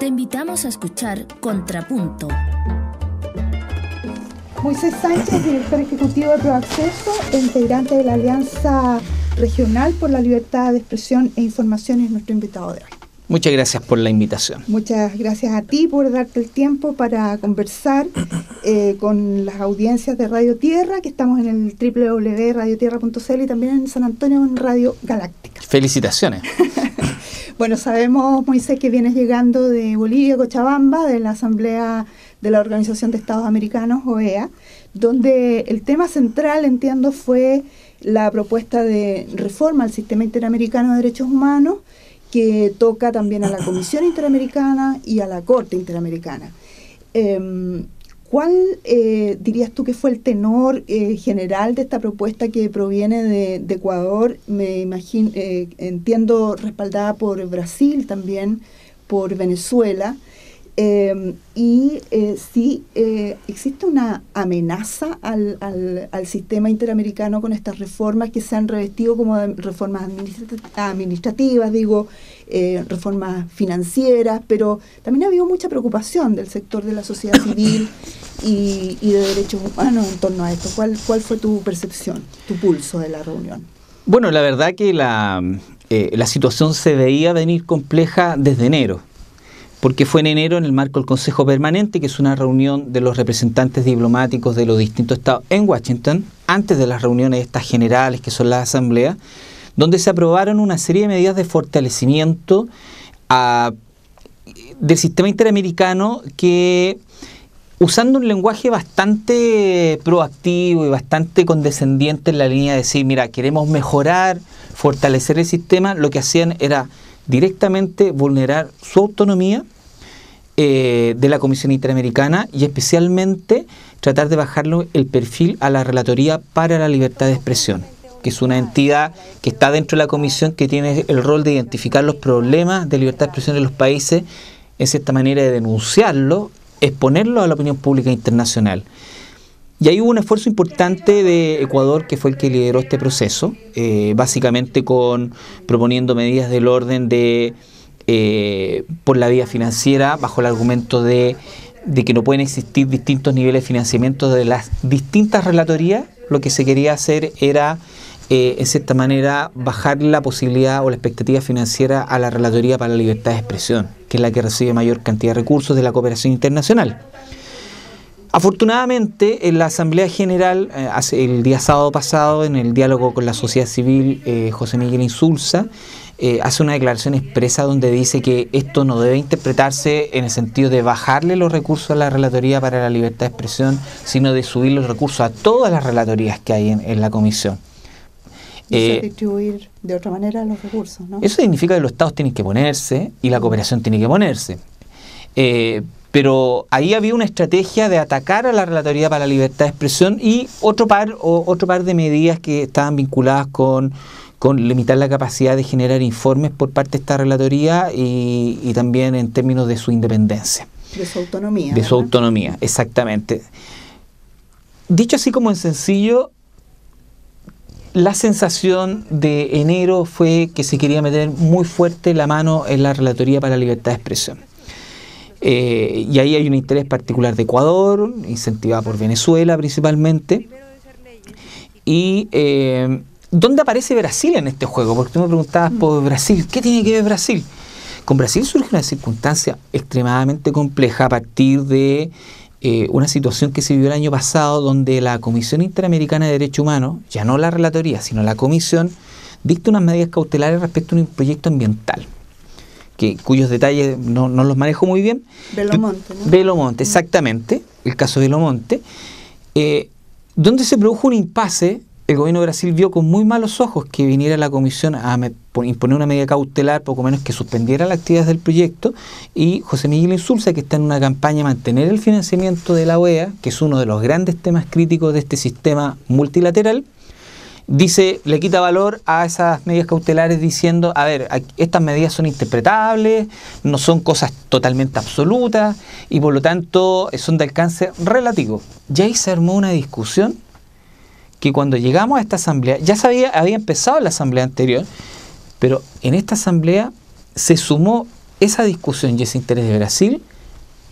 Te invitamos a escuchar Contrapunto. Moisés Sánchez, director ejecutivo de ProAcceso e integrante de la Alianza Regional por la Libertad de Expresión e Información, es nuestro invitado de hoy. Muchas gracias por la invitación. Muchas gracias a ti por darte el tiempo para conversar con las audiencias de Radio Tierra, que estamos en el www.radiotierra.cl y también en San Antonio en Radio Galáctica. Felicitaciones. Bueno, sabemos, Moisés, que vienes llegando de Bolivia, Cochabamba, de la Asamblea de la Organización de Estados Americanos, OEA, donde el tema central, entiendo, fue la propuesta de reforma al Sistema Interamericano de Derechos Humanos, que toca también a la Comisión Interamericana y a la Corte Interamericana. ¿Cuál dirías tú que fue el tenor general de esta propuesta que proviene de Ecuador? Me imagino, entiendo, respaldada por Brasil también, por Venezuela. Si existe una amenaza al sistema interamericano con estas reformas que se han revestido como reformas administrativas, reformas financieras, pero también ha habido mucha preocupación del sector de la sociedad civil y de derechos humanos en torno a esto. ¿Cuál fue tu percepción, tu pulso de la reunión? Bueno, la verdad que la situación se veía venir compleja desde enero, porque fue en enero en el marco del Consejo Permanente, que es una reunión de los representantes diplomáticos de los distintos estados en Washington, antes de las reuniones estas generales, que son las asambleas, donde se aprobaron una serie de medidas de fortalecimiento del sistema interamericano que, usando un lenguaje bastante proactivo y bastante condescendiente en la línea de decir, mira, queremos mejorar, fortalecer el sistema, lo que hacían era directamente vulnerar su autonomía de la Comisión Interamericana y especialmente tratar de bajarle el perfil a la Relatoría para la Libertad de Expresión, que es una entidad que está dentro de la Comisión, que tiene el rol de identificar los problemas de libertad de expresión en los países, es esta manera de denunciarlo, exponerlo a la opinión pública internacional. Y ahí hubo un esfuerzo importante de Ecuador, que fue el que lideró este proceso, básicamente proponiendo medidas del orden de por la vía financiera, bajo el argumento de que no pueden existir distintos niveles de financiamiento de las distintas relatorías. Lo que se quería hacer era, en cierta manera, bajar la posibilidad o la expectativa financiera a la Relatoría para la Libertad de Expresión, que es la que recibe mayor cantidad de recursos de la cooperación internacional. Afortunadamente, en la Asamblea General, el día sábado pasado, en el diálogo con la sociedad civil, José Miguel Insulza hace una declaración expresa donde dice que esto no debe interpretarse en el sentido de bajarle los recursos a la Relatoría para la Libertad de Expresión, sino de subir los recursos a todas las relatorías que hay en la Comisión. Distribuir de otra manera los recursos, ¿no? Eso significa que los estados tienen que ponerse y la cooperación tiene que ponerse. Pero ahí había una estrategia de atacar a la Relatoría para la Libertad de Expresión y otro par de medidas que estaban vinculadas con limitar la capacidad de generar informes por parte de esta Relatoría y también en términos de su independencia. De su autonomía. De, ¿verdad? Su autonomía, exactamente. Dicho así como en sencillo, la sensación de enero fue que se quería meter muy fuerte la mano en la Relatoría para la Libertad de Expresión. Y ahí hay un interés particular de Ecuador, incentivado por Venezuela principalmente. Y ¿dónde aparece Brasil en este juego? Porque tú me preguntabas por Brasil, ¿qué tiene que ver Brasil? Con Brasil surge una circunstancia extremadamente compleja a partir de una situación que se vivió el año pasado, donde la Comisión Interamericana de Derechos Humanos, ya no la Relatoría, sino la Comisión, dicta unas medidas cautelares respecto a un proyecto ambiental, cuyos detalles no los manejo muy bien. Belo Monte, ¿no? Belo Monte, exactamente, el caso de Belo Monte, donde se produjo un impasse. El gobierno de Brasil vio con muy malos ojos que viniera la Comisión a imponer una medida cautelar, poco menos que suspendiera las actividades del proyecto, y José Miguel Insulza, que está en una campaña de mantener el financiamiento de la OEA, que es uno de los grandes temas críticos de este sistema multilateral, dice, le quita valor a esas medidas cautelares diciendo, a ver, estas medidas son interpretables, no son cosas totalmente absolutas y por lo tanto son de alcance relativo. Y ahí se armó una discusión que cuando llegamos a esta asamblea, ya había empezado la asamblea anterior, pero en esta asamblea se sumó esa discusión y ese interés de Brasil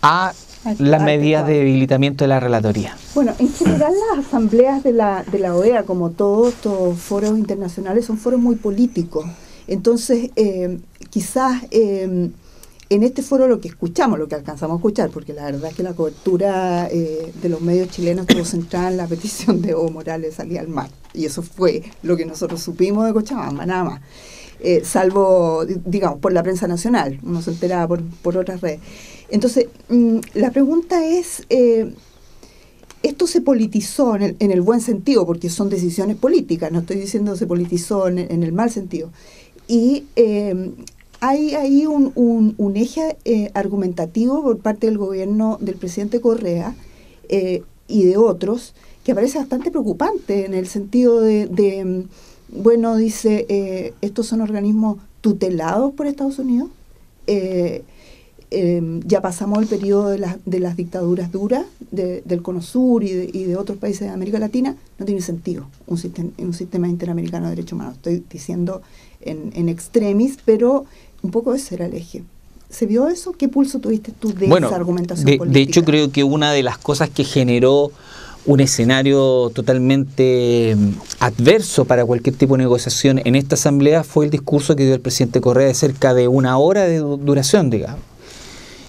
a las medidas de debilitamiento de la relatoría. Bueno, en general las asambleas de la OEA, como todos estos foros internacionales, son foros muy políticos. Entonces, quizás en este foro lo que escuchamos, lo que alcanzamos a escuchar, porque la verdad es que la cobertura de los medios chilenos estuvo centrada en la petición de Evo Morales salía al mar. Y eso fue lo que nosotros supimos de Cochabamba, nada más. Salvo, digamos, por la prensa nacional, uno se enteraba por otras redes. Entonces, la pregunta es, esto se politizó en el buen sentido, porque son decisiones políticas, no estoy diciendo se politizó en el mal sentido. Y hay ahí un eje argumentativo por parte del gobierno del presidente Correa y de otros, que parece bastante preocupante en el sentido de bueno, dice, estos son organismos tutelados por Estados Unidos, ya pasamos el periodo de las dictaduras duras del Cono Sur y de otros países de América Latina, no tiene sentido un sistema interamericano de derechos humanos. Estoy diciendo en extremis, pero un poco ese era el eje. ¿Se vio eso? ¿Qué pulso tuviste tú de esa argumentación política? De hecho, creo que una de las cosas que generó un escenario totalmente adverso para cualquier tipo de negociación en esta asamblea fue el discurso que dio el presidente Correa de cerca de 1 hora de duración, digamos,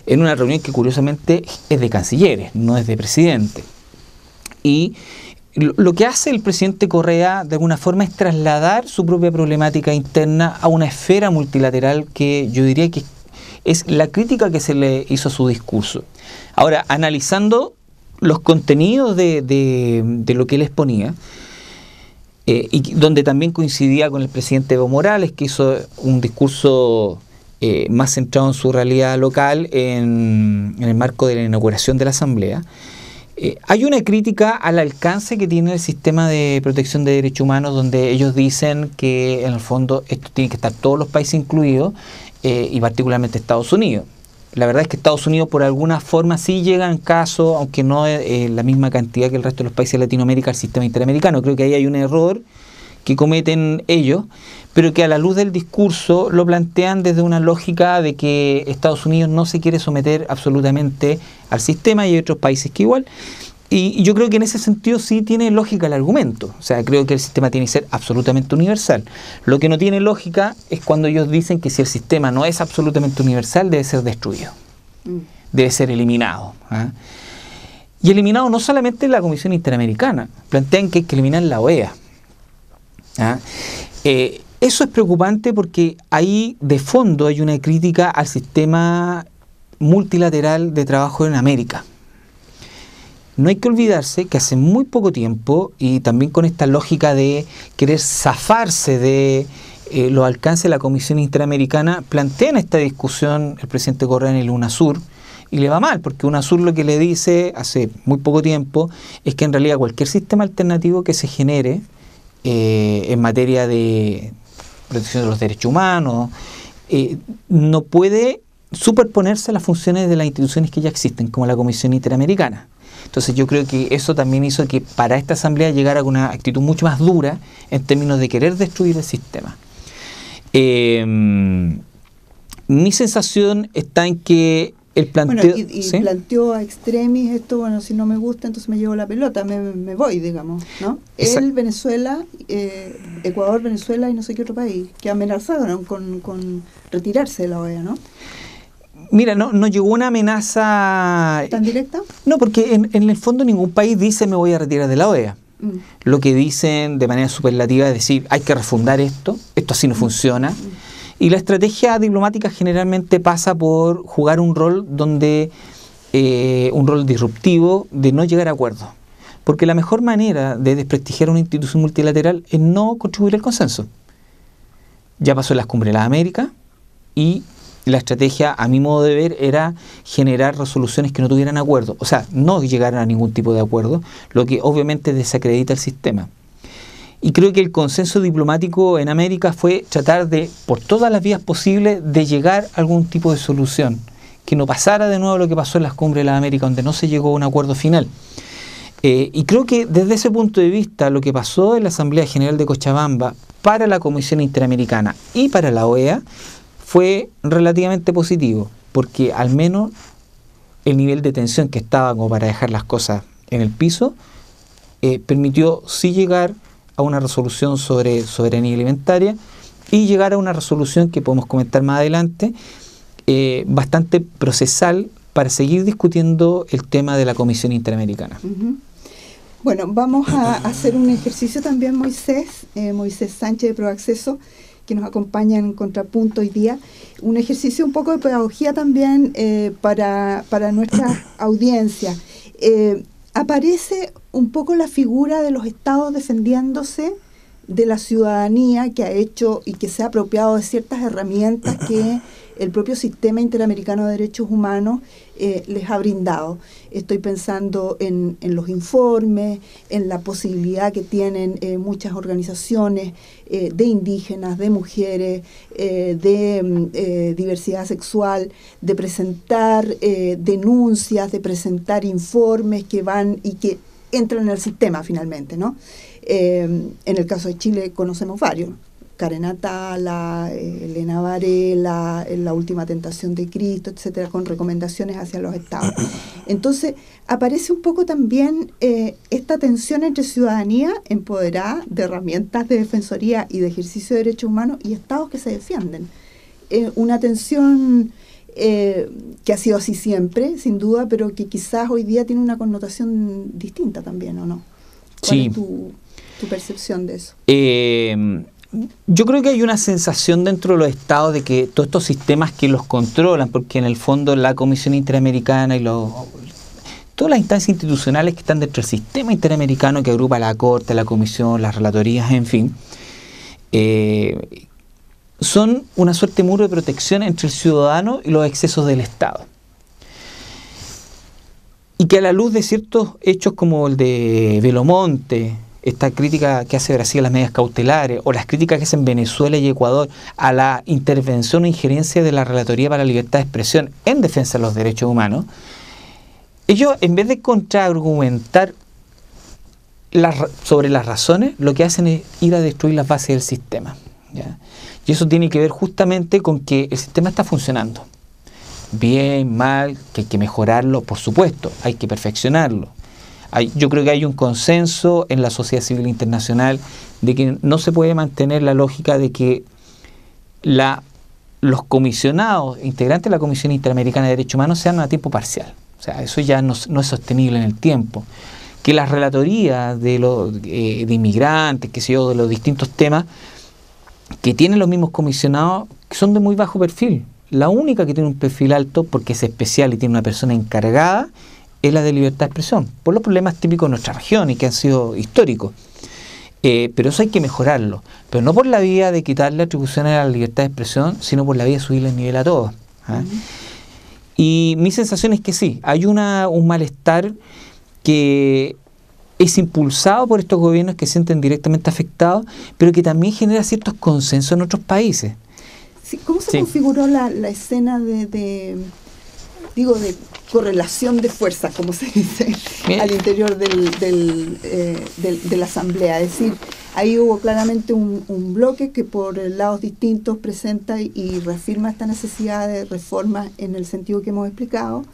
en una reunión que curiosamente es de cancilleres, no es de presidente. Y lo que hace el presidente Correa de alguna forma es trasladar su propia problemática interna a una esfera multilateral que yo diría que es la crítica que se le hizo a su discurso. Ahora, analizando los contenidos de lo que él exponía, y donde también coincidía con el presidente Evo Morales, que hizo un discurso más centrado en su realidad local en el marco de la inauguración de la Asamblea, hay una crítica al alcance que tiene el sistema de protección de derechos humanos, donde ellos dicen que en el fondo esto tiene que estar todos los países incluidos, y particularmente Estados Unidos. La verdad es que Estados Unidos por alguna forma sí llega en caso, aunque no la misma cantidad que el resto de los países de Latinoamérica, al sistema interamericano. Creo que ahí hay un error que cometen ellos, pero que a la luz del discurso lo plantean desde una lógica de que Estados Unidos no se quiere someter absolutamente al sistema y hay otros países que igual. Y yo creo que en ese sentido sí tiene lógica el argumento. O sea, creo que el sistema tiene que ser absolutamente universal. Lo que no tiene lógica es cuando ellos dicen que si el sistema no es absolutamente universal, debe ser destruido. Debe ser eliminado. Y eliminado no solamente la Comisión Interamericana, plantean que hay que eliminar la OEA. Eso es preocupante porque ahí de fondo hay una crítica al sistema multilateral de trabajo en América. No hay que olvidarse que hace muy poco tiempo, y también con esta lógica de querer zafarse de los alcances de la Comisión Interamericana, plantean esta discusión el presidente Correa en el UNASUR, y le va mal, porque UNASUR lo que le dice hace muy poco tiempo es que en realidad cualquier sistema alternativo que se genere en materia de protección de los derechos humanos no puede superponerse a las funciones de las instituciones que ya existen, como la Comisión Interamericana. Entonces yo creo que eso también hizo que para esta asamblea llegara con una actitud mucho más dura en términos de querer destruir el sistema. Mi sensación está en que el planteo... Bueno, y ¿sí? planteó a extremis esto, bueno, si no me gusta, entonces me llevo la pelota, me voy, digamos, ¿no? Él, Venezuela, Ecuador, Venezuela y no sé qué otro país, que amenazaron con retirarse de la OEA, ¿no? Mira, no llegó una amenaza... ¿Tan directa? No, porque en el fondo ningún país dice me voy a retirar de la OEA. Lo que dicen de manera superlativa es decir, hay que refundar esto así no funciona. Y la estrategia diplomática generalmente pasa por jugar un rol donde un rol disruptivo de no llegar a acuerdos. Porque la mejor manera de desprestigiar una institución multilateral es no contribuir al consenso. Ya pasó en las cumbres de las Américas y la estrategia, a mi modo de ver, era generar resoluciones que no tuvieran acuerdo. O sea, no llegar a ningún tipo de acuerdo, lo que obviamente desacredita el sistema. Y creo que el consenso diplomático en América fue tratar de, por todas las vías posibles, de llegar a algún tipo de solución. Que no pasara de nuevo lo que pasó en las cumbres de las Américas, donde no se llegó a un acuerdo final. Y creo que desde ese punto de vista, lo que pasó en la Asamblea General de Cochabamba para la Comisión Interamericana y para la OEA fue relativamente positivo, porque al menos el nivel de tensión que estaba como para dejar las cosas en el piso, permitió sí llegar a una resolución sobre soberanía alimentaria y llegar a una resolución que podemos comentar más adelante, bastante procesal para seguir discutiendo el tema de la Comisión Interamericana. Bueno, vamos a hacer un ejercicio también, Moisés Sánchez de Proacceso, que nos acompaña en Contrapunto hoy día. Un ejercicio un poco de pedagogía también para nuestra audiencia. Aparece un poco la figura de los estados defendiéndose de la ciudadanía que ha hecho y que se ha apropiado de ciertas herramientas que el propio Sistema Interamericano de Derechos Humanos les ha brindado. Estoy pensando en los informes, en la posibilidad que tienen muchas organizaciones de indígenas, de mujeres, de diversidad sexual, de presentar denuncias, de presentar informes que van y que entran en el sistema finalmente, ¿no? En el caso de Chile conocemos varios. Karen Atala, Elena Varela, La Última Tentación de Cristo, etcétera, con recomendaciones hacia los estados. Entonces, aparece un poco también esta tensión entre ciudadanía empoderada de herramientas de defensoría y de ejercicio de derechos humanos y estados que se defienden. Una tensión que ha sido así siempre, sin duda, pero que quizás hoy día tiene una connotación distinta también, ¿o no? ¿Cuál es tu percepción de eso? Yo creo que hay una sensación dentro de los estados de que todos estos sistemas que los controlan, porque en el fondo la Comisión Interamericana y todas las instancias institucionales que están dentro del sistema interamericano que agrupa la Corte, la Comisión, las relatorías, en fin, son una suerte de muro de protección entre el ciudadano y los excesos del Estado. Y que a la luz de ciertos hechos como el de Belomonte, esta crítica que hace Brasil a las medidas cautelares, o las críticas que hacen Venezuela y Ecuador a la intervención o injerencia de la Relatoría para la Libertad de Expresión en defensa de los derechos humanos, ellos, en vez de contraargumentar sobre las razones, lo que hacen es ir a destruir las bases del sistema, ¿ya? Y eso tiene que ver justamente con que el sistema está funcionando. Bien, mal, que hay que mejorarlo, por supuesto, hay que perfeccionarlo. Yo creo que hay un consenso en la sociedad civil internacional de que no se puede mantener la lógica de que los comisionados, integrantes de la Comisión Interamericana de Derechos Humanos, sean a tiempo parcial. O sea, eso ya no es sostenible en el tiempo. Que las relatorías de inmigrantes, que sé yo, de los distintos temas que tienen los mismos comisionados, que son de muy bajo perfil. La única que tiene un perfil alto, porque es especial y tiene una persona encargada, es la de libertad de expresión, por los problemas típicos de nuestra región y que han sido históricos. Pero eso hay que mejorarlo, pero no por la vía de quitarle atribuciones a la libertad de expresión, sino por la vía de subirle el nivel a todos. Y mi sensación es que sí, hay un malestar que es impulsado por estos gobiernos que se sienten directamente afectados, pero que también genera ciertos consensos en otros países. Sí, ¿cómo se configuró la escena de correlación de fuerzas, como se dice, al interior de la Asamblea? Es decir, ahí hubo claramente un bloque que por lados distintos presenta y reafirma esta necesidad de reformas en el sentido que hemos explicado,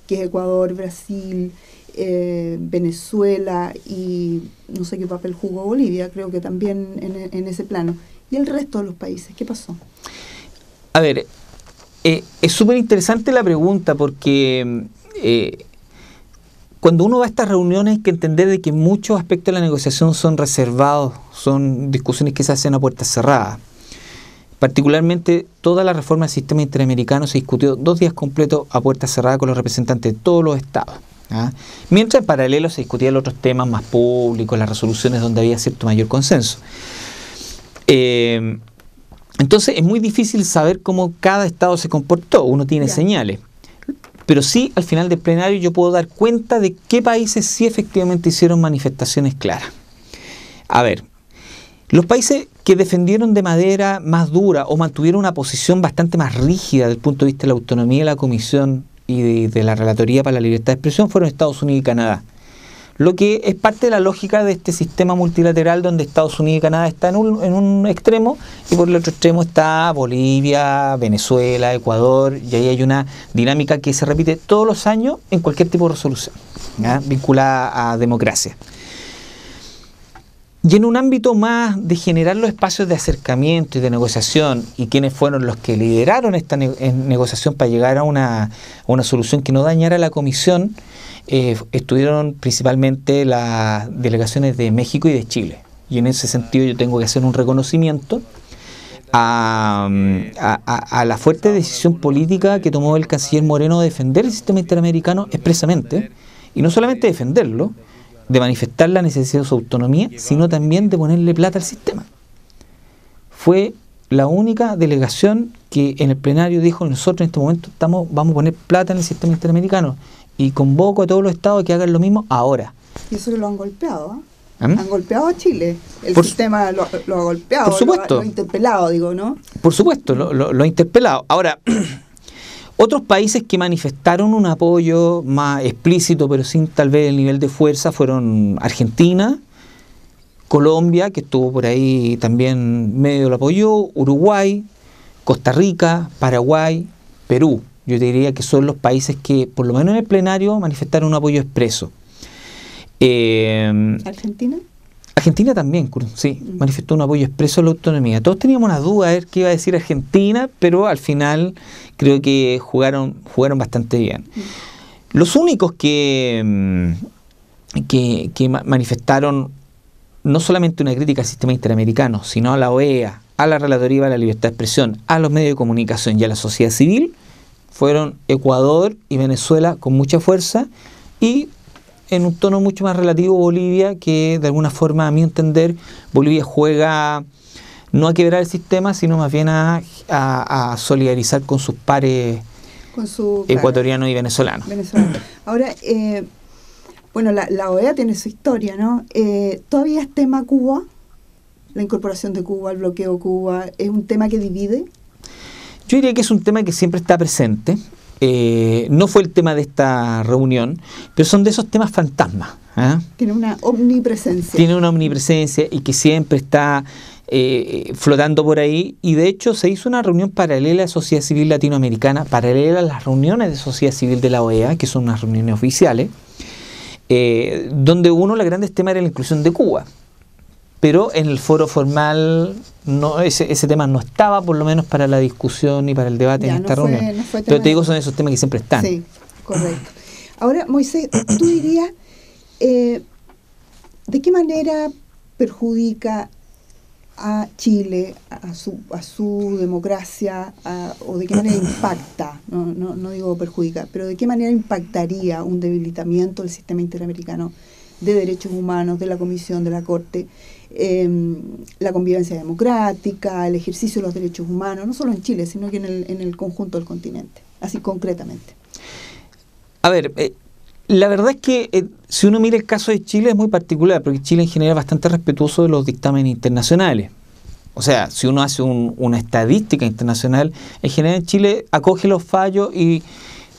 que es Ecuador, Brasil, Venezuela y no sé qué papel jugó Bolivia, creo que también en ese plano. ¿Y el resto de los países? ¿Qué pasó? A ver, es súper interesante la pregunta porque cuando uno va a estas reuniones hay que entender de que muchos aspectos de la negociación son reservados, son discusiones que se hacen a puertas cerradas. Particularmente, toda la reforma del sistema interamericano se discutió 2 días completos a puertas cerradas con los representantes de todos los estados. Mientras en paralelo se discutían otros temas más públicos, las resoluciones donde había cierto mayor consenso. Entonces es muy difícil saber cómo cada estado se comportó, uno tiene señales. Pero sí, al final del plenario yo puedo dar cuenta de qué países sí efectivamente hicieron manifestaciones claras. A ver, los países que defendieron de manera más dura o mantuvieron una posición bastante más rígida desde el punto de vista de la autonomía de la Comisión y de la Relatoría para la Libertad de Expresión fueron Estados Unidos y Canadá. lo que es parte de la lógica de este sistema multilateral donde Estados Unidos y Canadá están en un extremo y por el otro extremo está Bolivia, Venezuela, Ecuador, y ahí hay una dinámica que se repite todos los años en cualquier tipo de resolución, ¿ya? Vinculada a democracia. Y en un ámbito más de generar los espacios de acercamiento y de negociación, y quienes fueron los que lideraron esta negociación para llegar a una solución que no dañara a la Comisión, estuvieron principalmente las delegaciones de México y de Chile. Y en ese sentido yo tengo que hacer un reconocimiento a la fuerte decisión política que tomó el canciller Moreno de defender el sistema interamericano expresamente, y no solamente defenderlo, de manifestar la necesidad de su autonomía, sino también de ponerle plata al sistema. Fue la única delegación que en el plenario dijo: nosotros en este momento vamos a poner plata en el sistema interamericano y convoco a todos los estados a que hagan lo mismo ahora. Y eso lo han golpeado, ¿eh? ¿Mm? Han golpeado a Chile. El sistema lo ha golpeado, por supuesto, lo ha interpelado, digo, ¿no? Por supuesto, lo ha interpelado. Ahora, otros países que manifestaron un apoyo más explícito, pero sin tal vez el nivel de fuerza, fueron Argentina, Colombia, que estuvo por ahí también medio lo apoyó, Uruguay, Costa Rica, Paraguay, Perú. Yo te diría que son los países que, por lo menos en el plenario, manifestaron un apoyo expreso. ¿Argentina? Argentina también, sí, manifestó un apoyo expreso a la autonomía. Todos teníamos una duda a ver qué iba a decir Argentina, pero al final creo que jugaron bastante bien. Los únicos que manifestaron no solamente una crítica al sistema interamericano, sino a la OEA, a la Relatoría de la Libertad de Expresión, a los medios de comunicación y a la sociedad civil, fueron Ecuador y Venezuela con mucha fuerza, y en un tono mucho más relativo Bolivia, que de alguna forma, a mi entender, Bolivia juega no a quebrar el sistema, sino más bien a solidarizar con sus pares ecuatorianos y venezolanos. Ahora, bueno, la OEA tiene su historia, ¿no? ¿Todavía es tema Cuba? La incorporación de Cuba, el bloqueo de Cuba, ¿es un tema que divide? Yo diría que es un tema que siempre está presente. No fue el tema de esta reunión, pero son de esos temas fantasmas. Tiene una omnipresencia. Tiene una omnipresencia y que siempre está flotando por ahí. Y de hecho se hizo una reunión paralela a la sociedad civil latinoamericana, paralela a las reuniones de sociedad civil de la OEA, que son unas reuniones oficiales, donde uno de los grandes temas era la inclusión de Cuba. Pero en el foro formal ese tema no estaba, por lo menos para la discusión y para el debate en esta reunión. Pero te digo, son esos temas que siempre están. Sí, correcto. Ahora, Moisés, tú dirías, ¿de qué manera perjudica a Chile, a su democracia, o de qué manera impacta, no digo perjudica, pero de qué manera impactaría un debilitamiento del sistema interamericano de derechos humanos, de la Comisión, de la Corte, la convivencia democrática, el ejercicio de los derechos humanos, no solo en Chile, sino que en el conjunto del continente, así concretamente? A ver, la verdad es que si uno mira el caso de Chile es muy particular, porque Chile en general es bastante respetuoso de los dictámenes internacionales. O sea, si uno hace una estadística internacional, en general Chile acoge los fallos y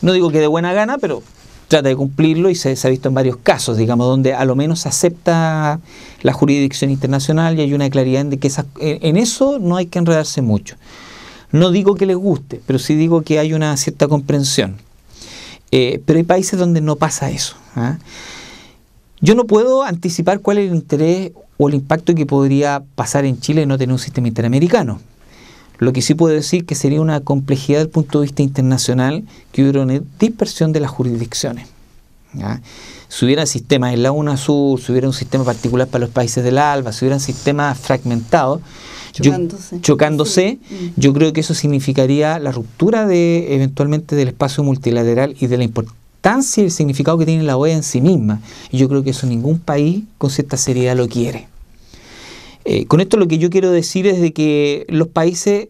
no digo que de buena gana, pero trata de cumplirlo, y se ha visto en varios casos, digamos, donde a lo menos se acepta la jurisdicción internacional y hay una claridad en de que en eso no hay que enredarse mucho. No digo que les guste, pero sí digo que hay una cierta comprensión. Pero hay países donde no pasa eso. Yo no puedo anticipar cuál es el interés o el impacto que podría pasar en Chile de no tener un sistema interamericano. Lo que sí puedo decir que sería una complejidad desde el punto de vista internacional, que hubiera una dispersión de las jurisdicciones. Si hubiera sistemas en la UNASUR, si hubiera un sistema particular para los países del ALBA, si hubieran sistemas fragmentados, chocándose, sí. Yo creo que eso significaría la ruptura eventualmente del espacio multilateral y de la importancia y el significado que tiene la OEA en sí misma. Y yo creo que eso ningún país con cierta seriedad lo quiere. Con esto lo que yo quiero decir es de que los países,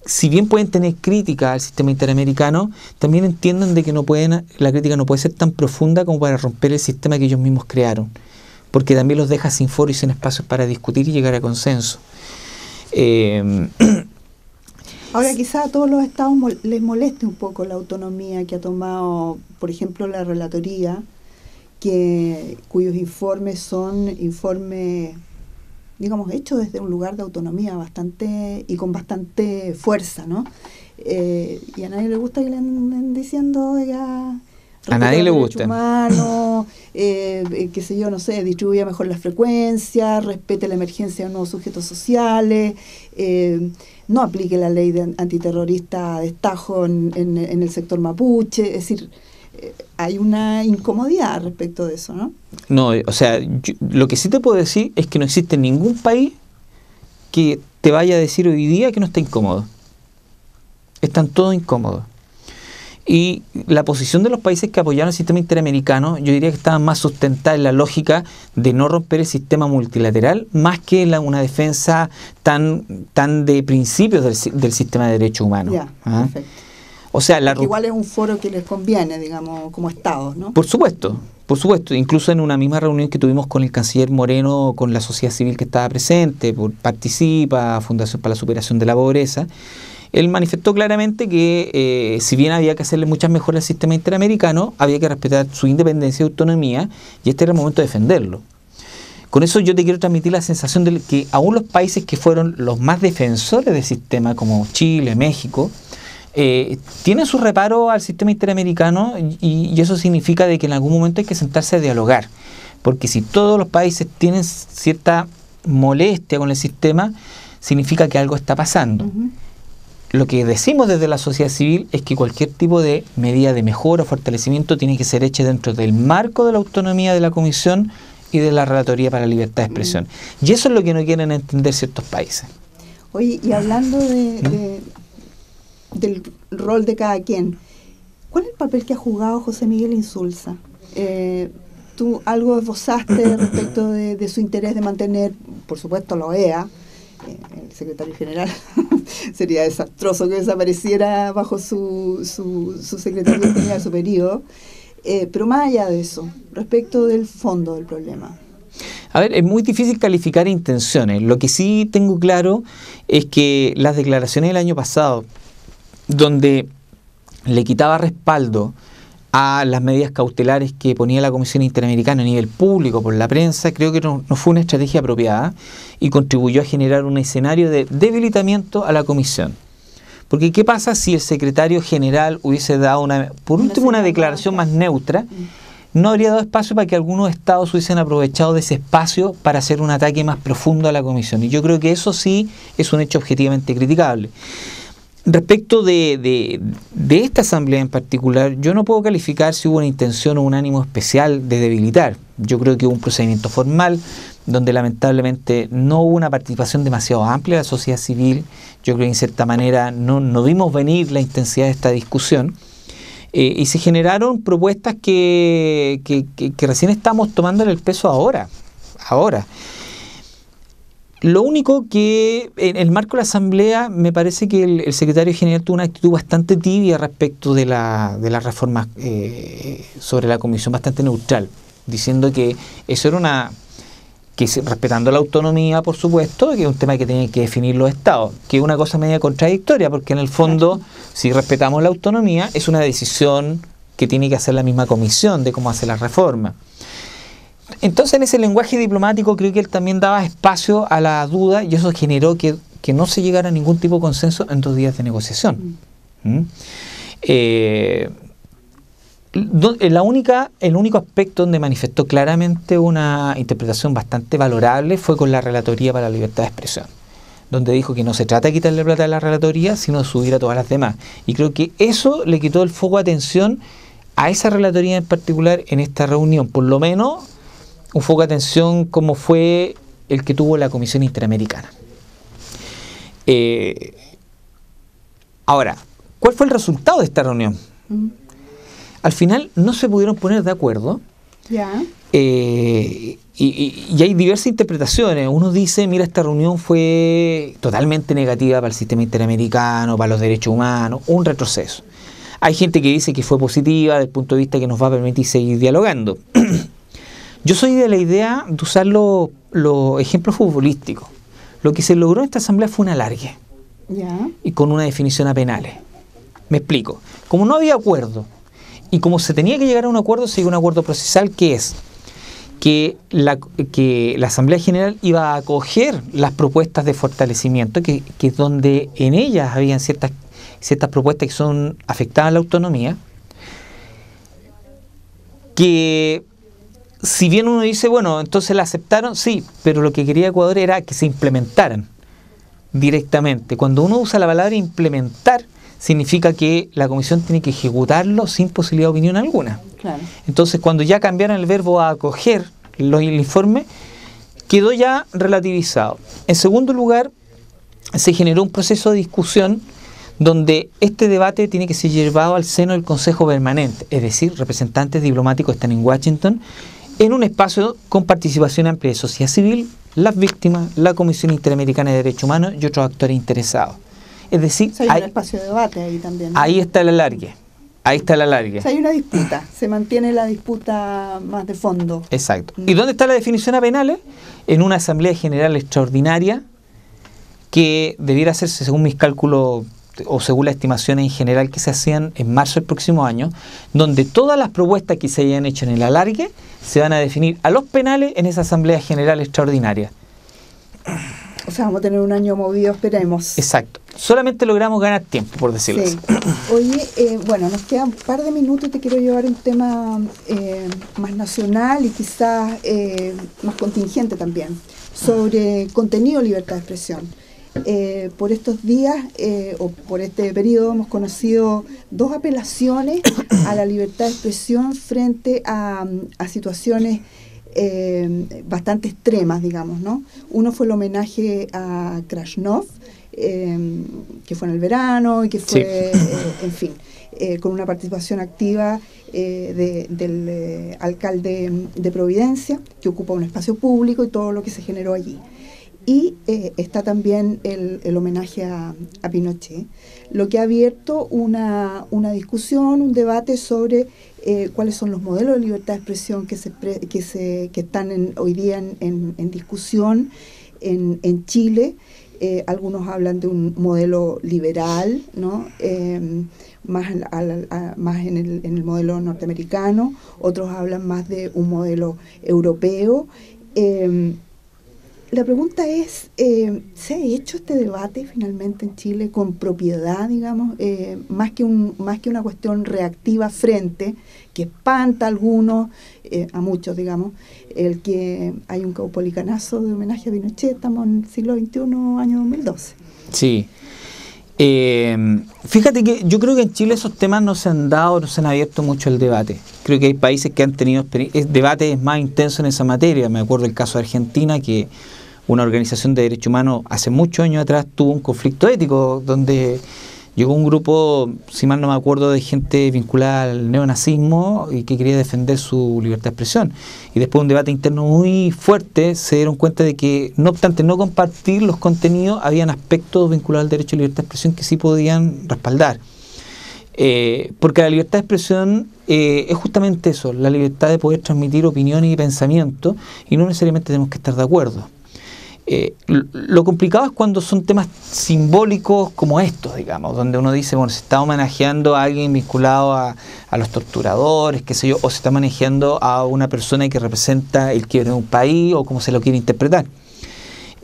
si bien pueden tener crítica al sistema interamericano, también entienden de que la crítica no puede ser tan profunda como para romper el sistema que ellos mismos crearon, porque también los deja sin foro y sin espacios para discutir y llegar a consenso. Ahora, quizá a todos los estados les moleste un poco la autonomía que ha tomado, por ejemplo, la relatoría, cuyos informes son informes, digamos, hechos desde un lugar de autonomía y con bastante fuerza, ¿no? Y a nadie le gusta que le anden diciendo ya... A nadie le gusta. Humano, qué sé yo, no sé, distribuya mejor las frecuencias, respete la emergencia de nuevos sujetos sociales, no aplique la ley antiterrorista a destajo en el sector mapuche. Es decir, hay una incomodidad respecto de eso, ¿no? No, o sea, lo que sí te puedo decir es que no existe ningún país que te vaya a decir hoy día que no está incómodo. Están todos incómodos. Y la posición de los países que apoyaron el sistema interamericano, yo diría que estaba más sustentada en la lógica de no romper el sistema multilateral, más que una defensa tan de principios del sistema de derechos humanos. Ya, perfecto. O sea, igual es un foro que les conviene, digamos, como estados, ¿no? Por supuesto. Incluso en una misma reunión que tuvimos con el canciller Moreno, con la sociedad civil que estaba presente, Participa, Fundación para la Superación de la Pobreza, él manifestó claramente que si bien había que hacerle muchas mejoras al sistema interamericano, había que respetar su independencia y autonomía, y este era el momento de defenderlo. Con eso yo te quiero transmitir la sensación de que aún los países que fueron los más defensores del sistema, como Chile, México, tienen su reparo al sistema interamericano, y eso significa de que en algún momento hay que sentarse a dialogar, porque si todos los países tienen cierta molestia con el sistema, significa que algo está pasando. Uh-huh. Lo que decimos desde la sociedad civil es que cualquier tipo de medida de mejora o fortalecimiento tiene que ser hecha dentro del marco de la autonomía de la Comisión y de la Relatoría para la Libertad de Expresión. Y eso es lo que no quieren entender ciertos países. Oye, y hablando del rol de cada quien, ¿cuál es el papel que ha jugado José Miguel Insulza? Tú algo esbozaste respecto de su interés de mantener, por supuesto, la OEA, el secretario general. Sería desastroso que desapareciera bajo su secretario general, su periodo. Pero más allá de eso, respecto del fondo del problema. A ver, es muy difícil calificar intenciones. Lo que sí tengo claro es que las declaraciones del año pasado, donde le quitaba respaldo a las medidas cautelares que ponía la Comisión Interamericana a nivel público por la prensa, creo que no fue una estrategia apropiada y contribuyó a generar un escenario de debilitamiento a la Comisión. Porque ¿qué pasa si el secretario general hubiese dado una declaración más neutra? No habría dado espacio para que algunos estados hubiesen aprovechado de ese espacio para hacer un ataque más profundo a la Comisión. Y yo creo que eso sí es un hecho objetivamente criticable. Respecto de esta asamblea en particular, yo no puedo calificar si hubo una intención o un ánimo especial de debilitar. Yo creo que hubo un procedimiento formal donde lamentablemente no hubo una participación demasiado amplia de la sociedad civil. Yo creo que en cierta manera no vimos venir la intensidad de esta discusión. Y se generaron propuestas que recién estamos tomando el peso ahora. Lo único que en el marco de la asamblea me parece que el secretario general tuvo una actitud bastante tibia respecto de las reformas sobre la comisión, bastante neutral, diciendo que eso era respetando la autonomía, por supuesto, que es un tema que tenían que definir los estados, que es una cosa media contradictoria, porque en el fondo, si respetamos la autonomía, es una decisión que tiene que hacer la misma comisión de cómo hacer la reforma. Entonces, en ese lenguaje diplomático creo que él también daba espacio a la duda, y eso generó que no se llegara a ningún tipo de consenso en 2 días de negociación. El único aspecto donde manifestó claramente una interpretación bastante valorable fue con la Relatoría para la Libertad de Expresión, donde dijo que no se trata de quitarle plata a la Relatoría, sino de subir a todas las demás. Y creo que eso le quitó el foco de atención a esa Relatoría en particular en esta reunión, por lo menos un foco de atención como fue el que tuvo la Comisión Interamericana. Ahora, ¿cuál fue el resultado de esta reunión? Al final no se pudieron poner de acuerdo. Y hay diversas interpretaciones. Uno dice, mira, esta reunión fue totalmente negativa para el sistema interamericano, para los derechos humanos, un retroceso. Hay gente que dice que fue positiva desde el punto de vista que nos va a permitir seguir dialogando. Yo soy de la idea de usar los ejemplos futbolísticos. Lo que se logró en esta asamblea fue un alargue. Y con una definición a penales. Me explico. Como no había acuerdo y como se tenía que llegar a un acuerdo, se llegó a un acuerdo procesal que es que la Asamblea General iba a acoger las propuestas de fortalecimiento, que es donde en ellas habían ciertas propuestas que son afectadas a la autonomía, que si bien uno dice, bueno, entonces la aceptaron, sí, pero lo que quería Ecuador era que se implementaran directamente. Cuando uno usa la palabra implementar, significa que la Comisión tiene que ejecutarlo sin posibilidad de opinión alguna. Claro. Entonces, cuando ya cambiaron el verbo a acoger el informe, quedó ya relativizado. En segundo lugar, se generó un proceso de discusión donde este debate tiene que ser llevado al seno del Consejo Permanente, es decir, representantes diplomáticos están en Washington, en un espacio con participación amplia de sociedad civil, las víctimas, la Comisión Interamericana de Derechos Humanos y otros actores interesados. Es decir, hay un espacio de debate ahí también, ¿no? Ahí está el alargue. Ahí está el alargue. O sea, hay una disputa, se mantiene la disputa más de fondo. Exacto. ¿Y dónde está la definición a penales? En una Asamblea General extraordinaria que debiera hacerse, según mis cálculos o según las estimaciones en general que se hacían en marzo del próximo año, donde todas las propuestas que se hayan hecho en el alargue se van a definir a los penales en esa Asamblea General extraordinaria. O sea, vamos a tener un año movido, esperemos. Exacto. Solamente logramos ganar tiempo, por decirlo así. Oye, bueno, nos quedan un par de minutos. Te quiero llevar un tema más nacional y quizás más contingente también, sobre contenido libertad de expresión. Por estos días o por este periodo hemos conocido dos apelaciones a la libertad de expresión frente a situaciones bastante extremas, digamos, ¿no? Uno fue el homenaje a Krasnov, que fue en el verano y que fue, en fin, con una participación activa del alcalde de Providencia, que ocupa un espacio público y todo lo que se generó allí. Y está también el homenaje a Pinochet, lo que ha abierto una discusión, un debate sobre cuáles son los modelos de libertad de expresión que están hoy día en discusión en Chile. Algunos hablan de un modelo liberal, ¿no? Más en el modelo norteamericano, otros hablan más de un modelo europeo. La pregunta es, ¿se ha hecho este debate finalmente en Chile con propiedad, digamos, más que una cuestión reactiva frente, que espanta a algunos, a muchos, digamos, el que hay un caupolicanazo de homenaje a Pinochet? Estamos en el siglo XXI, año 2012. Sí. Fíjate que yo creo que en Chile esos temas no se han abierto mucho el debate. Creo que hay países que han tenido debates más intensos en esa materia. Me acuerdo del caso de Argentina, que una organización de derechos humanos hace muchos años atrás tuvo un conflicto ético donde llegó un grupo, si mal no me acuerdo, de gente vinculada al neonazismo y que quería defender su libertad de expresión. Y después de un debate interno muy fuerte se dieron cuenta de que, no obstante no compartir los contenidos, habían aspectos vinculados al derecho a libertad de expresión que sí podían respaldar. Porque la libertad de expresión es justamente eso, la libertad de poder transmitir opiniones y pensamientos, y no necesariamente tenemos que estar de acuerdo. Lo complicado es cuando son temas simbólicos como estos, digamos, donde uno dice, bueno, se está homenajeando a alguien vinculado a los torturadores, qué sé yo, o se está homenajeando a una persona que representa el quiebre de un país, o como se lo quiere interpretar.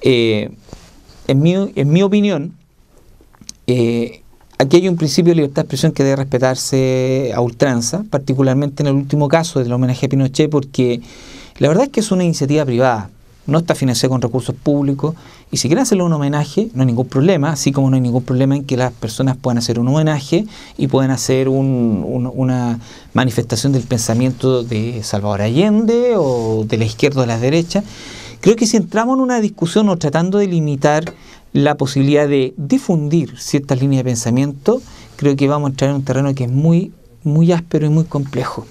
En mi opinión, aquí hay un principio de libertad de expresión que debe respetarse a ultranza, particularmente en el último caso del homenaje a Pinochet, porque la verdad es que es una iniciativa privada. No está financiado con recursos públicos, y si quieren hacerle un homenaje no hay ningún problema, así como no hay ningún problema en que las personas puedan hacer un homenaje y puedan hacer una manifestación del pensamiento de Salvador Allende o de la izquierda o de la derecha. Creo que si entramos en una discusión o tratando de limitar la posibilidad de difundir ciertas líneas de pensamiento, creo que vamos a entrar en un terreno que es muy, muy áspero y muy complejo.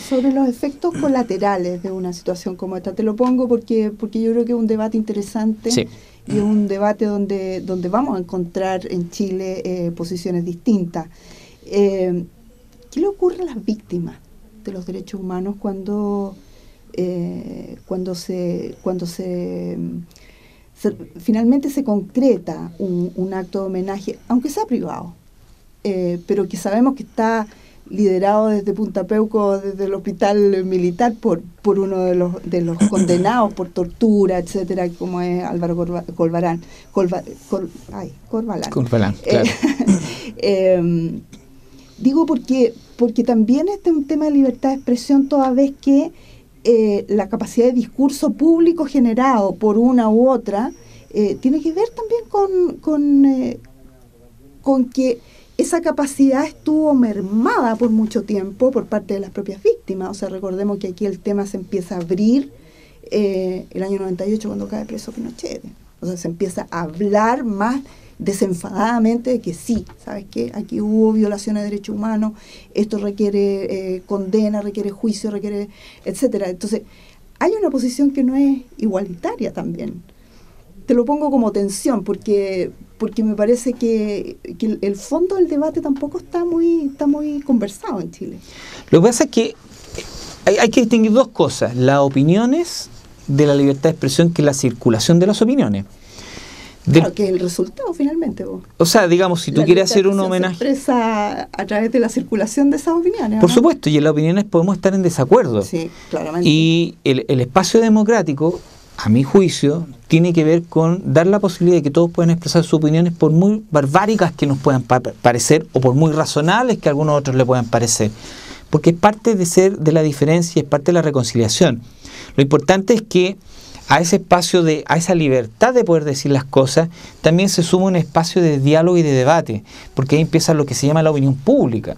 Sobre los efectos colaterales de una situación como esta, te lo pongo porque yo creo que es un debate interesante. Sí. Y es un debate donde vamos a encontrar en Chile posiciones distintas. ¿Qué le ocurre a las víctimas de los derechos humanos cuando finalmente se concreta un acto de homenaje, aunque sea privado, pero que sabemos que está liderado desde Punta Peuco, desde el hospital militar, por uno de los condenados por tortura, etcétera, como es Álvaro Corbalán. Corbalán, claro. Digo porque también este es un tema de libertad de expresión, toda vez que la capacidad de discurso público generado por una u otra tiene que ver también con que esa capacidad estuvo mermada por mucho tiempo por parte de las propias víctimas. O sea, recordemos que aquí el tema se empieza a abrir el año 98 cuando cae preso Pinochet. O sea, se empieza a hablar más desenfadadamente de que sí, ¿sabes qué? Aquí hubo violaciones de derechos humanos, esto requiere condena, requiere juicio, requiere, etcétera. Entonces, hay una posición que no es igualitaria también. Te lo pongo como tensión, porque me parece que el fondo del debate tampoco está muy conversado en Chile. Lo que pasa es que hay que distinguir dos cosas: las opiniones de la libertad de expresión, que es la circulación de las opiniones. Claro, que es el resultado finalmente. O sea, digamos, si tú quieres hacer un homenaje... Se expresa a través de la circulación de esas opiniones. Por supuesto, y en las opiniones podemos estar en desacuerdo. Sí, claramente. Y el espacio democrático, a mi juicio, tiene que ver con dar la posibilidad de que todos puedan expresar sus opiniones, por muy barbáricas que nos puedan parecer, o por muy razonables que a algunos otros le puedan parecer. Porque es parte de la diferencia, es parte de la reconciliación. Lo importante es que a ese espacio, a esa libertad de poder decir las cosas, también se suma un espacio de diálogo y de debate, porque ahí empieza lo que se llama la opinión pública.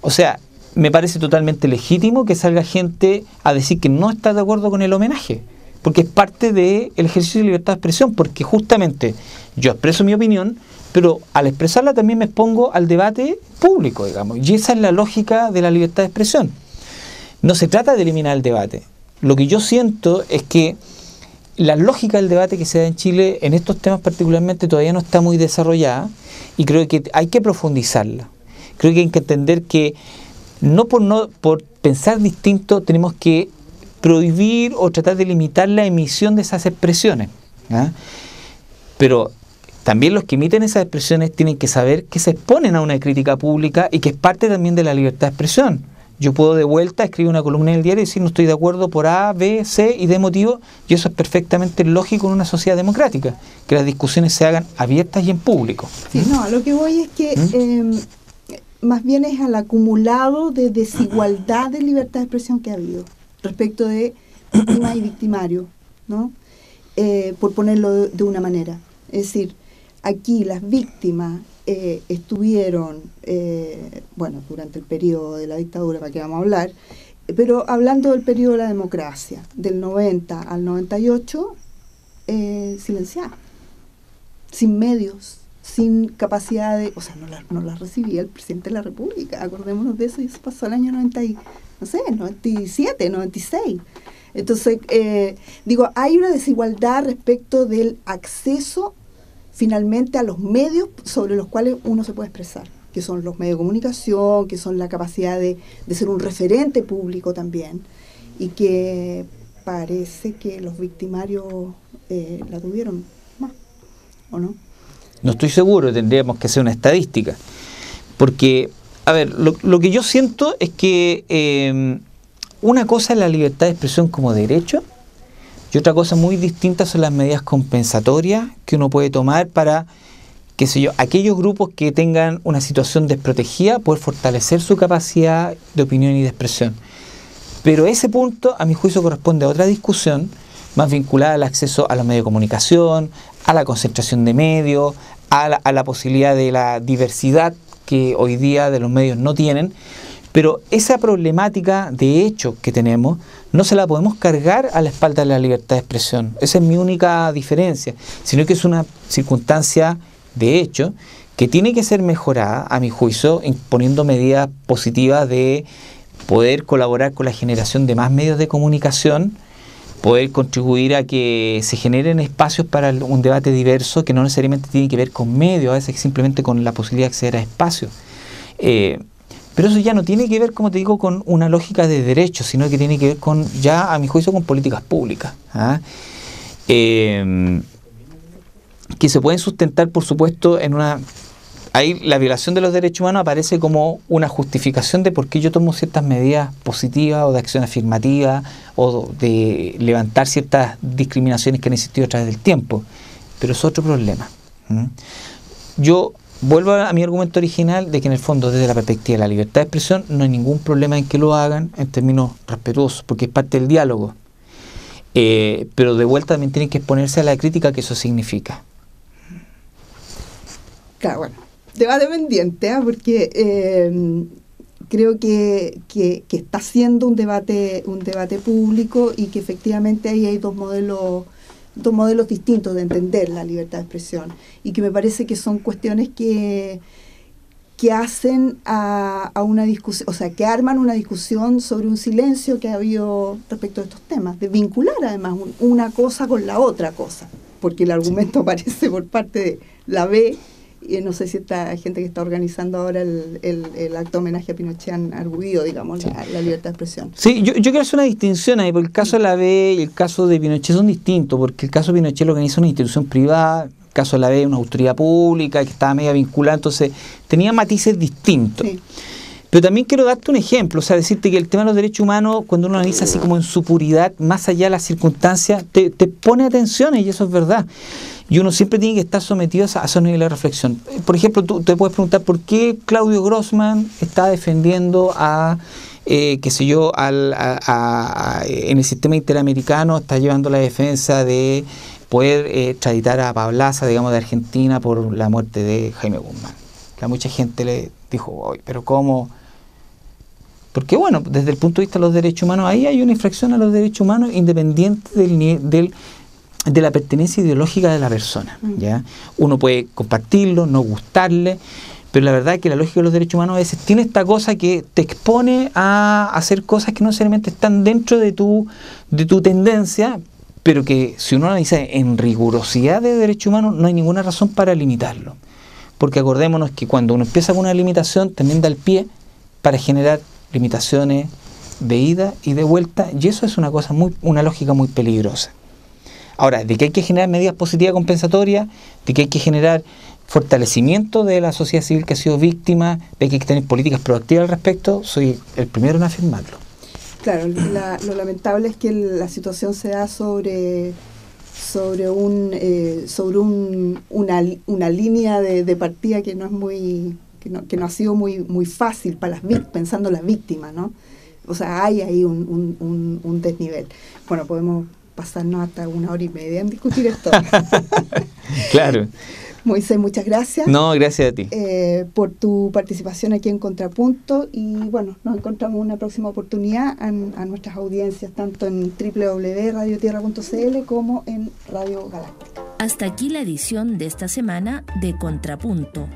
O sea, me parece totalmente legítimo que salga gente a decir que no está de acuerdo con el homenaje, porque es parte del ejercicio de libertad de expresión, porque justamente yo expreso mi opinión, pero al expresarla también me expongo al debate público, digamos, y esa es la lógica de la libertad de expresión. No se trata de eliminar el debate. Lo que yo siento es que la lógica del debate que se da en Chile en estos temas particularmente todavía no está muy desarrollada, y creo que hay que profundizarla. Creo que hay que entender que no por pensar distinto tenemos que prohibir o tratar de limitar la emisión de esas expresiones, ¿ah? Pero también los que emiten esas expresiones tienen que saber que se exponen a una crítica pública y que es parte también de la libertad de expresión. Yo puedo de vuelta escribir una columna en el diario y decir no estoy de acuerdo por A, B, C y D motivo, y eso es perfectamente lógico en una sociedad democrática, que las discusiones se hagan abiertas y en público. Sí, no, a lo que voy es que más bien es al acumulado de desigualdad de libertad de expresión que ha habido respecto de víctimas y victimarios, ¿no? Por ponerlo de una manera. Es decir, aquí las víctimas estuvieron, durante el periodo de la dictadura, para que vamos a hablar, pero hablando del periodo de la democracia, del 90 al 98, silenciadas, sin medios, sin capacidad de, o sea, no la recibía el presidente de la República, acordémonos de eso, y eso pasó el año 97, 96. Entonces, hay una desigualdad respecto del acceso finalmente a los medios sobre los cuales uno se puede expresar, que son los medios de comunicación, que son la capacidad de ser un referente público también, y que parece que los victimarios la tuvieron más, ¿o no? No estoy seguro, tendríamos que hacer una estadística, porque, a ver, lo que yo siento es que una cosa es la libertad de expresión como derecho, y otra cosa muy distinta son las medidas compensatorias que uno puede tomar para, qué sé yo, aquellos grupos que tengan una situación desprotegida, poder fortalecer su capacidad de opinión y de expresión. Pero ese punto, a mi juicio, corresponde a otra discusión más vinculada al acceso a los medios de comunicación, a la concentración de medios, a la posibilidad de la diversidad que hoy día de los medios no tienen. Pero esa problemática de hecho que tenemos no se la podemos cargar a la espalda de la libertad de expresión. Esa es mi única diferencia, sino que es una circunstancia de hecho que tiene que ser mejorada, a mi juicio, imponiendo medidas positivas de poder colaborar con la generación de más medios de comunicación, poder contribuir a que se generen espacios para un debate diverso que no necesariamente tiene que ver con medios, a veces simplemente con la posibilidad de acceder a espacios. Pero eso ya no tiene que ver, como te digo, con una lógica de derechos, sino que tiene que ver con, ya a mi juicio, con políticas públicas, ¿ah? Que se pueden sustentar, por supuesto, en una ahí la violación de los derechos humanos aparece como una justificación de por qué yo tomo ciertas medidas positivas o de acción afirmativa o de levantar ciertas discriminaciones que han existido a través del tiempo. Pero es otro problema. Yo vuelvo a mi argumento original de que en el fondo, desde la perspectiva de la libertad de expresión, no hay ningún problema en que lo hagan en términos respetuosos, porque es parte del diálogo. Pero de vuelta también tienen que exponerse a la crítica que eso significa. Claro, bueno, debate pendiente, porque creo que está siendo un debate público y que efectivamente ahí hay dos modelos distintos de entender la libertad de expresión, y que me parece que son cuestiones que hacen a una discusión, o sea, que arman una discusión sobre un silencio que ha habido respecto de estos temas, de vincular además una cosa con la otra cosa, porque el argumento aparece por parte de la B, y no sé si esta gente que está organizando ahora el acto homenaje a Pinochet han arguido, digamos, sí, la libertad de expresión. Sí, yo quiero hacer una distinción ahí, porque el caso de la B y el caso de Pinochet son distintos, porque el caso de Pinochet lo organiza una institución privada, el caso de la B una autoridad pública que estaba media vinculada, entonces tenía matices distintos. Sí. Pero también quiero darte un ejemplo, o sea, decirte que el tema de los derechos humanos, cuando uno analiza así como en su puridad, más allá de las circunstancias, te pone atención, y eso es verdad. Y uno siempre tiene que estar sometido a esos niveles de reflexión. Por ejemplo, tú te puedes preguntar por qué Claudio Grossman está defendiendo qué sé yo, en el sistema interamericano, está llevando la defensa de poder extraditar a Pablaza, digamos, de Argentina por la muerte de Jaime Guzmán. Que a mucha gente le dijo, pero ¿cómo? Porque bueno, desde el punto de vista de los derechos humanos, ahí hay una infracción a los derechos humanos independiente de la pertenencia ideológica de la persona, ¿ya? Uno puede compartirlo, no gustarle, pero la verdad es que la lógica de los derechos humanos a veces tiene esta cosa que te expone a hacer cosas que no necesariamente están dentro de tu tendencia, pero que si uno analiza en rigurosidad de derechos humanos no hay ninguna razón para limitarlo. Porque acordémonos que cuando uno empieza con una limitación también da el pie para generar limitaciones de ida y de vuelta, y eso es una lógica muy peligrosa. Ahora, de que hay que generar medidas positivas compensatorias, de que hay que generar fortalecimiento de la sociedad civil que ha sido víctima, de que hay que tener políticas proactivas al respecto, soy el primero en afirmarlo. Claro, lo lamentable es que la situación se da sobre una línea de partida que no es que no ha sido muy fácil para pensando las víctimas, ¿no? O sea, hay ahí un desnivel. Bueno, podemos pasarnos hasta 1 hora y media en discutir esto. Claro. Moisés, muchas gracias. No, gracias a ti. Por tu participación aquí en Contrapunto, y bueno, nos encontramos en una próxima oportunidad a nuestras audiencias, tanto en www.radiotierra.cl como en Radio Galáctica. Hasta aquí la edición de esta semana de Contrapunto.